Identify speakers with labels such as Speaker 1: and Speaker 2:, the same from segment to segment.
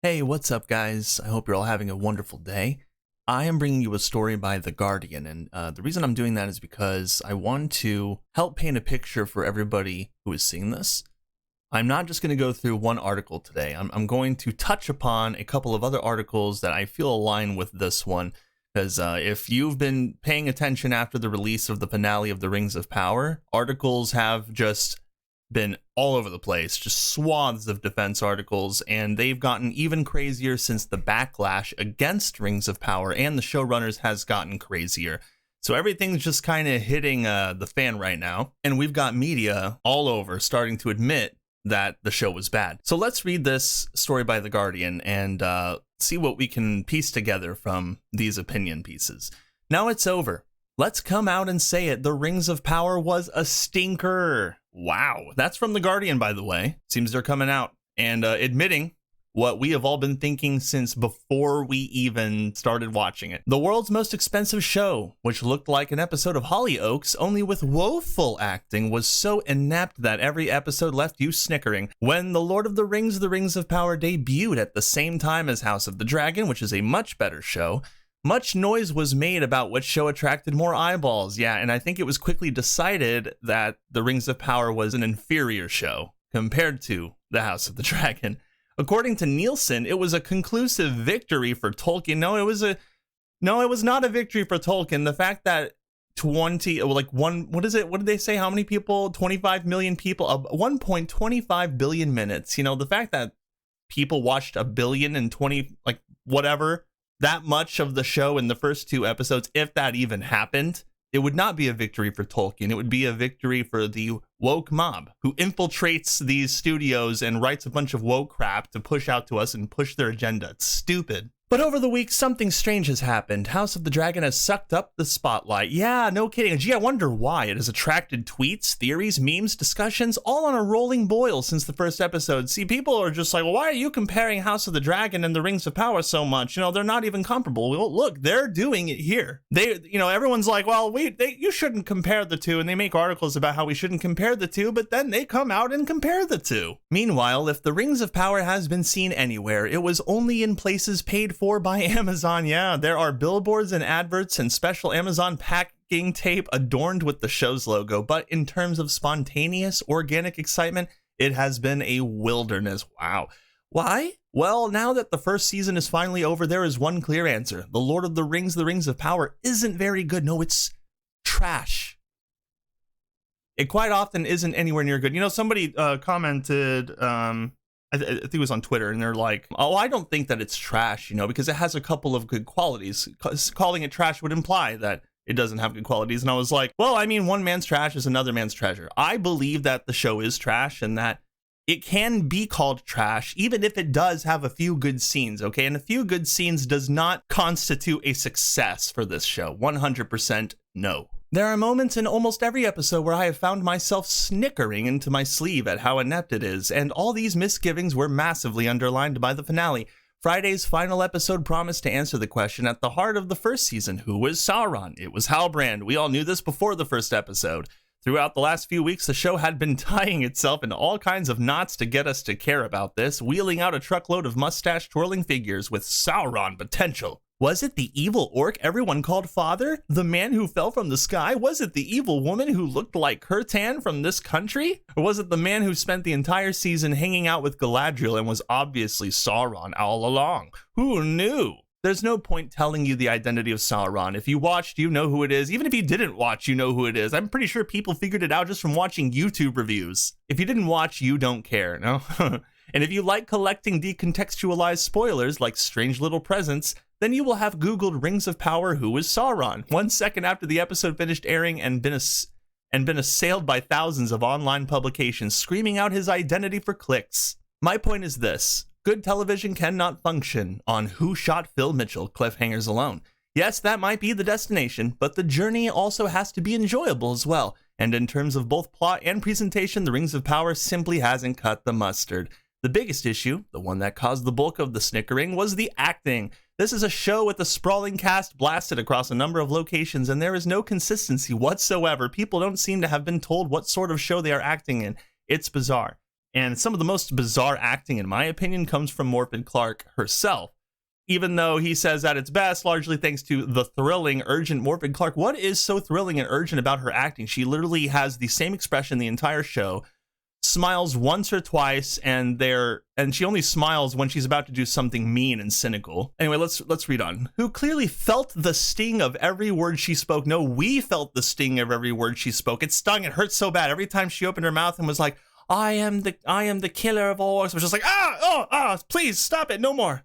Speaker 1: Hey, what's up, guys? I hope you're all having a wonderful day. I am bringing you a story by The Guardian, and the reason I'm doing that is because I want to help paint a picture for everybody who is seeing this. I'm not just going to go through one article today. I'm going to touch upon a couple of other articles that I feel align with this one, because if you've been paying attention after the release of the finale of The Rings of Power, articles have just been all over the place, just swaths of defense articles, and they've gotten even crazier since the backlash against Rings of Power and the showrunners has gotten crazier. So everything's just kind of hitting the fan right now, and we've got media all over starting to admit that the show was bad. So let's read this story by The Guardian and see what we can piece together from these opinion pieces. Now it's over. Let's come out and say it. The Rings of Power was a stinker. Wow. That's from The Guardian, by the way. Seems they're coming out and admitting what we have all been thinking since before we even started watching it. The world's most expensive show, which looked like an episode of Hollyoaks, only with woeful acting, was so inept that every episode left you snickering. When The Lord of the Rings of Power debuted at the same time as House of the Dragon, which is a much better show, much noise was made about which show attracted more eyeballs. Yeah, and I think it was quickly decided that The Rings of Power was an inferior show compared to The House of the Dragon. According to Nielsen, it was a conclusive victory for Tolkien. No, it was not a victory for Tolkien. The fact that what did they say? How many people? 25 million people, 1.25 billion minutes. The fact that people watched a billion and 20, that much of the show in the first two episodes, if that even happened, it would not be a victory for Tolkien. It would be a victory for the woke mob who infiltrates these studios and writes a bunch of woke crap to push out to us and push their agenda. It's stupid. But over the week, something strange has happened. House of the Dragon has sucked up the spotlight. Yeah, no kidding. Gee, I wonder why. It has attracted tweets, theories, memes, discussions, all on a rolling boil since the first episode. See, people are just like, well, why are you comparing House of the Dragon and the Rings of Power so much? They're not even comparable. Well, look, they're doing it here. Everyone's like, well, you shouldn't compare the two, and they make articles about how we shouldn't compare the two, but then they come out and compare the two. Meanwhile, if the Rings of Power has been seen anywhere, it was only in places paid for by Amazon. Yeah, there are billboards and adverts and special Amazon packing tape adorned with the show's logo, but in terms of spontaneous, organic excitement, it has been a wilderness. Wow. Why? Well, now that the first season is finally over, there is one clear answer. The Lord of the Rings of Power isn't very good. No, it's trash. It quite often isn't anywhere near good. Somebody commented, I think it was on Twitter, and they're like, oh, I don't think that it's trash, because it has a couple of good qualities. Calling it trash would imply that it doesn't have good qualities. And I was like, well, I mean, one man's trash is another man's treasure. I believe that the show is trash and that it can be called trash, even if it does have a few good scenes, okay? And a few good scenes does not constitute a success for this show. 100% no. There are moments in almost every episode where I have found myself snickering into my sleeve at how inept it is, and all these misgivings were massively underlined by the finale. Friday's final episode promised to answer the question at the heart of the first season: who was Sauron? It was Halbrand. We all knew this before the first episode. Throughout the last few weeks, the show had been tying itself in all kinds of knots to get us to care about this, wheeling out a truckload of mustache-twirling figures with Sauron potential. Was it the evil orc everyone called father? The man who fell from the sky? Was it the evil woman who looked like Curtan from this country? Or was it the man who spent the entire season hanging out with Galadriel and was obviously Sauron all along? Who knew? There's no point telling you the identity of Sauron. If you watched, you know who it is. Even if you didn't watch, you know who it is. I'm pretty sure people figured it out just from watching YouTube reviews. If you didn't watch, you don't care, no? And if you like collecting decontextualized spoilers like Strange Little Presents, then you will have Googled Rings of Power, who is Sauron, 1 second after the episode finished airing and been assailed by thousands of online publications screaming out his identity for clicks. My point is this: good television cannot function on who shot Phil Mitchell cliffhangers alone. Yes, that might be the destination, but the journey also has to be enjoyable as well. And in terms of both plot and presentation, The Rings of Power simply hasn't cut the mustard. The biggest issue, the one that caused the bulk of the snickering, was the acting. This is a show with a sprawling cast blasted across a number of locations, and there is no consistency whatsoever. People don't seem to have been told what sort of show they are acting in. It's bizarre. And some of the most bizarre acting, in my opinion, comes from Morfydd Clark herself. Even though he says at its best, largely thanks to the thrilling, urgent Morfydd Clark. What is so thrilling and urgent about her acting? She literally has the same expression the entire show, smiles once or twice, and she only smiles when she's about to do something mean and cynical. Anyway, let's read on. Who clearly felt the sting of every word she spoke. No, we felt the sting of every word she spoke. It stung. It hurt so bad. Every time she opened her mouth and was like, I am the killer of all orcs. It was just like, please stop it. No more.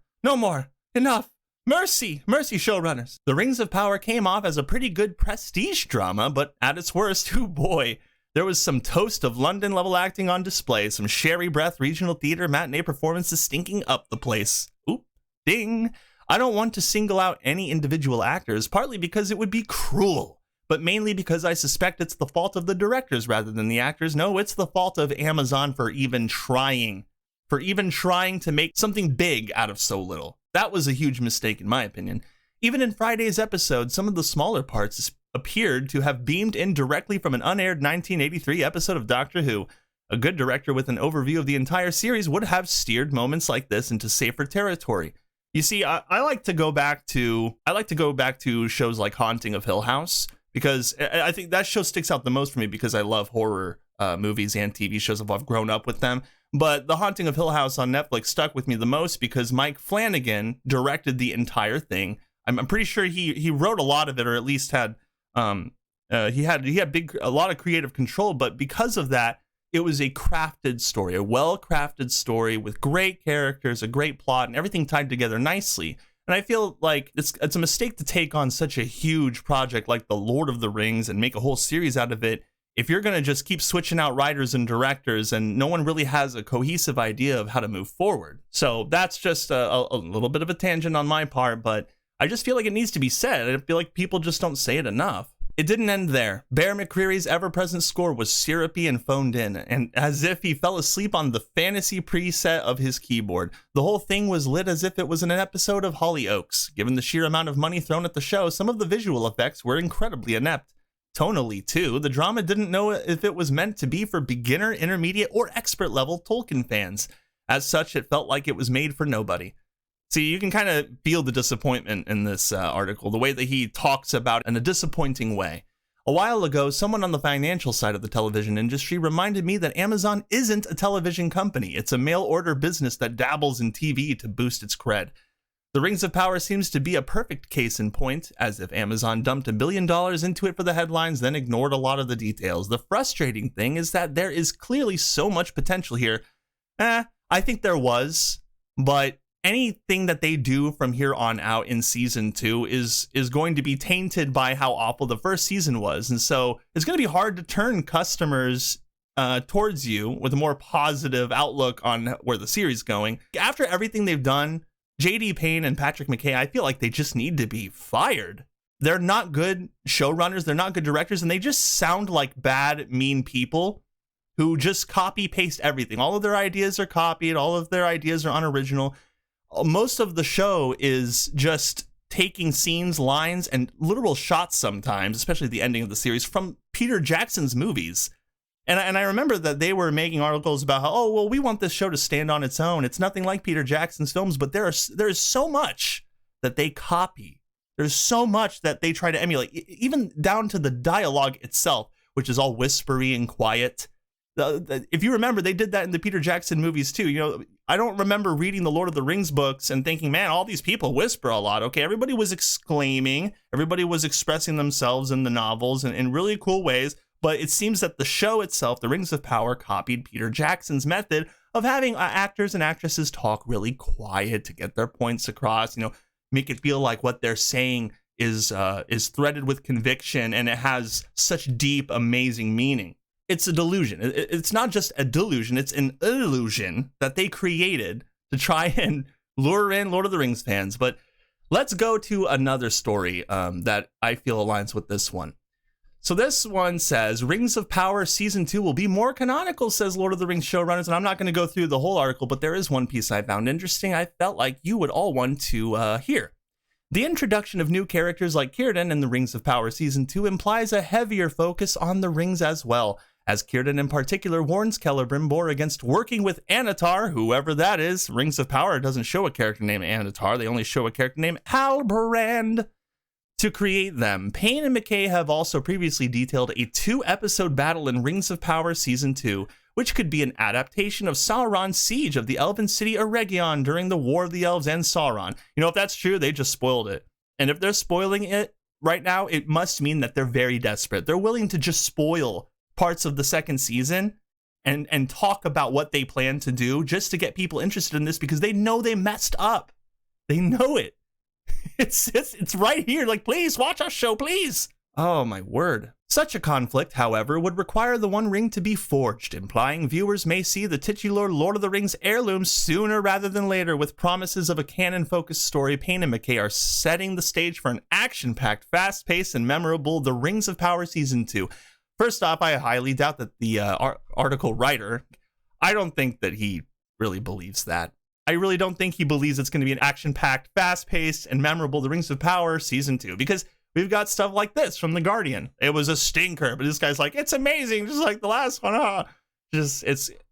Speaker 1: Enough. Mercy, showrunners. The Rings of Power came off as a pretty good prestige drama, but at its worst, oh boy, there was some toast of London-level acting on display, some Sherry Breath regional theater matinee performances stinking up the place. Oop, ding. I don't want to single out any individual actors, partly because it would be cruel, but mainly because I suspect it's the fault of the directors rather than the actors. No, it's the fault of Amazon for even trying to make something big out of so little. That was a huge mistake in my opinion. Even in Friday's episode, some of the smaller parts appeared to have beamed in directly from an unaired 1983 episode of Doctor Who. A good director with an overview of the entire series would have steered moments like this into safer territory. You see, I like to go back to shows like Haunting of Hill House, because I think that show sticks out the most for me because I love horror movies and TV shows. I've grown up with them. But The Haunting of Hill House on Netflix stuck with me the most because Mike Flanagan directed the entire thing. I'm pretty sure he wrote a lot of it, or at least had he had a lot of creative control. But because of that, it was a crafted story, a well-crafted story with great characters, a great plot, and everything tied together nicely. And I feel like it's a mistake to take on such a huge project like The Lord of the Rings and make a whole series out of it if you're going to just keep switching out writers and directors and no one really has a cohesive idea of how to move forward. So that's just a little bit of a tangent on my part, but I just feel like it needs to be said. I feel like people just don't say it enough. It didn't end there. Bear McCreary's ever-present score was syrupy and phoned in, and as if he fell asleep on the fantasy preset of his keyboard. The whole thing was lit as if it was in an episode of Hollyoaks. Given the sheer amount of money thrown at the show, some of the visual effects were incredibly inept. Tonally, too, the drama didn't know if it was meant to be for beginner, intermediate, or expert-level Tolkien fans. As such, it felt like it was made for nobody. See, you can kind of feel the disappointment in this article, the way that he talks about it in a disappointing way. A while ago, someone on the financial side of the television industry reminded me that Amazon isn't a television company. It's a mail-order business that dabbles in TV to boost its cred. The Rings of Power seems to be a perfect case in point, as if Amazon dumped $1 billion into it for the headlines, then ignored a lot of the details. The frustrating thing is that there is clearly so much potential here. I think there was, but anything that they do from here on out in season 2 is going to be tainted by how awful the first season was. And so it's going to be hard to turn customers towards you with a more positive outlook on where the series is going. After everything they've done, J.D. Payne and Patrick McKay, I feel like they just need to be fired. They're not good showrunners, they're not good directors, and they just sound like bad, mean people who just copy-paste everything. All of their ideas are copied, all of their ideas are unoriginal. Most of the show is just taking scenes, lines, and literal shots sometimes, especially the ending of the series, from Peter Jackson's movies. And I remember that they were making articles about how, we want this show to stand on its own. It's nothing like Peter Jackson's films, but there is so much that they copy. There's so much that they try to emulate, even down to the dialogue itself, which is all whispery and quiet. If you remember, they did that in the Peter Jackson movies too. You know, I don't remember reading the Lord of the Rings books and thinking, man, all these people whisper a lot. Okay, everybody was exclaiming, everybody was expressing themselves in the novels in really cool ways. But it seems that the show itself, The Rings of Power, copied Peter Jackson's method of having actors and actresses talk really quiet to get their points across, make it feel like what they're saying is threaded with conviction and it has such deep, amazing meaning. It's a delusion. It's not just a delusion, it's an illusion that they created to try and lure in Lord of the Rings fans. But let's go to another story that I feel aligns with this one. So this one says, Rings of Power Season 2 will be more canonical, says Lord of the Rings showrunners. And I'm not going to go through the whole article, but there is one piece I found interesting. I felt like you would all want to hear. The introduction of new characters like Círdan in the Rings of Power Season 2 implies a heavier focus on the rings as well. as Círdan in particular warns Celebrimbor against working with Anatar, whoever that is. Rings of Power doesn't show a character named Anatar, they only show a character named Halbrand, to create them. Payne and McKay have also previously detailed a 2-episode battle in Rings of Power Season 2, which could be an adaptation of Sauron's siege of the elven city Eregion during the War of the Elves and Sauron. You know, if that's true, they just spoiled it. And if they're spoiling it right now, it must mean that they're very desperate. They're willing to just spoil parts of the second season and talk about what they plan to do just to get people interested in this, because they know they messed up. They know it. It's right here. Like, please watch our show, please. Oh my word. Such a conflict, however, would require the One Ring to be forged, implying viewers may see the titular Lord of the Rings heirloom sooner rather than later. With promises of a canon-focused story, Payne and McKay are setting the stage for an action-packed, fast-paced, and memorable The Rings of Power Season 2. First off, I highly doubt that the article writer, I don't think that he really believes that. I really don't think he believes it's going to be an action-packed, fast-paced, and memorable The Rings of Power Season 2, because we've got stuff like this from The Guardian. It was a stinker, but this guy's like, it's amazing, just like the last one.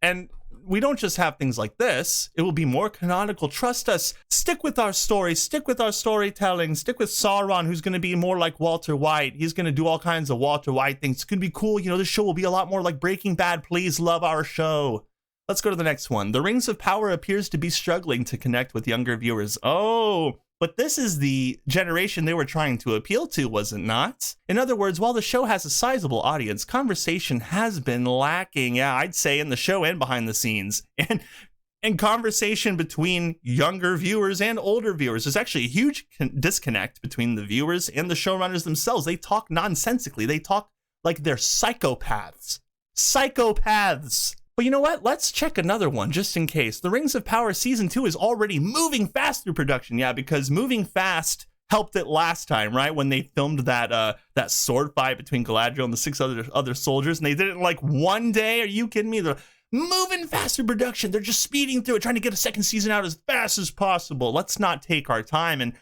Speaker 1: And we don't just have things like this. It will be more canonical. Trust us. Stick with our story. Stick with our storytelling. Stick with Sauron, who's going to be more like Walter White. He's going to do all kinds of Walter White things. It's going to be cool. You know, this show will be a lot more like Breaking Bad. Please love our show. Let's go to the next one. The Rings of Power appears to be struggling to connect with younger viewers. Oh, but this is the generation they were trying to appeal to, was it not? In other words, while the show has a sizable audience, conversation has been lacking, yeah, I'd say, in the show and behind the scenes. And conversation between younger viewers and older viewers. There's actually a huge disconnect between the viewers and the showrunners themselves. They talk nonsensically. They talk like they're psychopaths. Psychopaths! But you know what? Let's check another one just in case. The Rings of Power Season 2 is already moving fast through production. Yeah, because moving fast helped it last time, right? When they filmed that sword fight between Galadriel and the 6 other soldiers, and they did it in like one day. Are you kidding me? They're moving fast through production. They're just speeding through it, trying to get a second season out as fast as possible. Let's not take our time and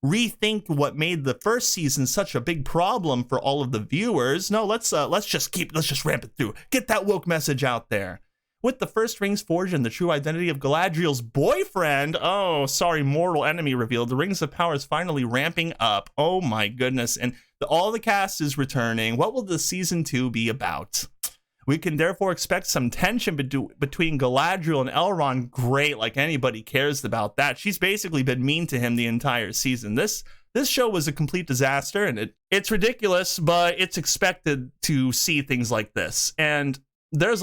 Speaker 1: rethink what made the first season such a big problem for all of the viewers. No, let's just ramp it through. Get that woke message out there. With the first rings forged and the true identity of Galadriel's boyfriend, mortal enemy revealed, the Rings of Power is finally ramping up. Oh my goodness. And all the cast is returning. What will the season 2 be about? We can therefore expect some tension between Galadriel and Elrond. Great, like anybody cares about that. She's basically been mean to him the entire season. This show was a complete disaster, and it's ridiculous, but it's expected to see things like this. And there's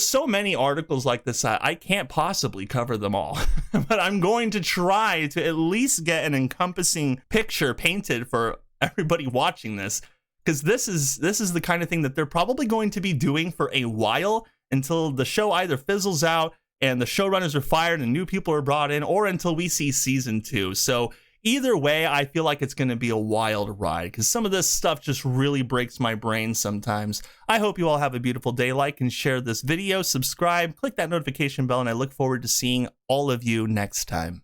Speaker 1: so many articles like this, I can't possibly cover them all, but I'm going to try to at least get an encompassing picture painted for everybody watching this, because this is the kind of thing that they're probably going to be doing for a while, until the show either fizzles out and the showrunners are fired and new people are brought in, or until we see season 2. So either way, I feel like it's going to be a wild ride, because some of this stuff just really breaks my brain sometimes. I hope you all have a beautiful day. Like and share this video, subscribe, click that notification bell, and I look forward to seeing all of you next time.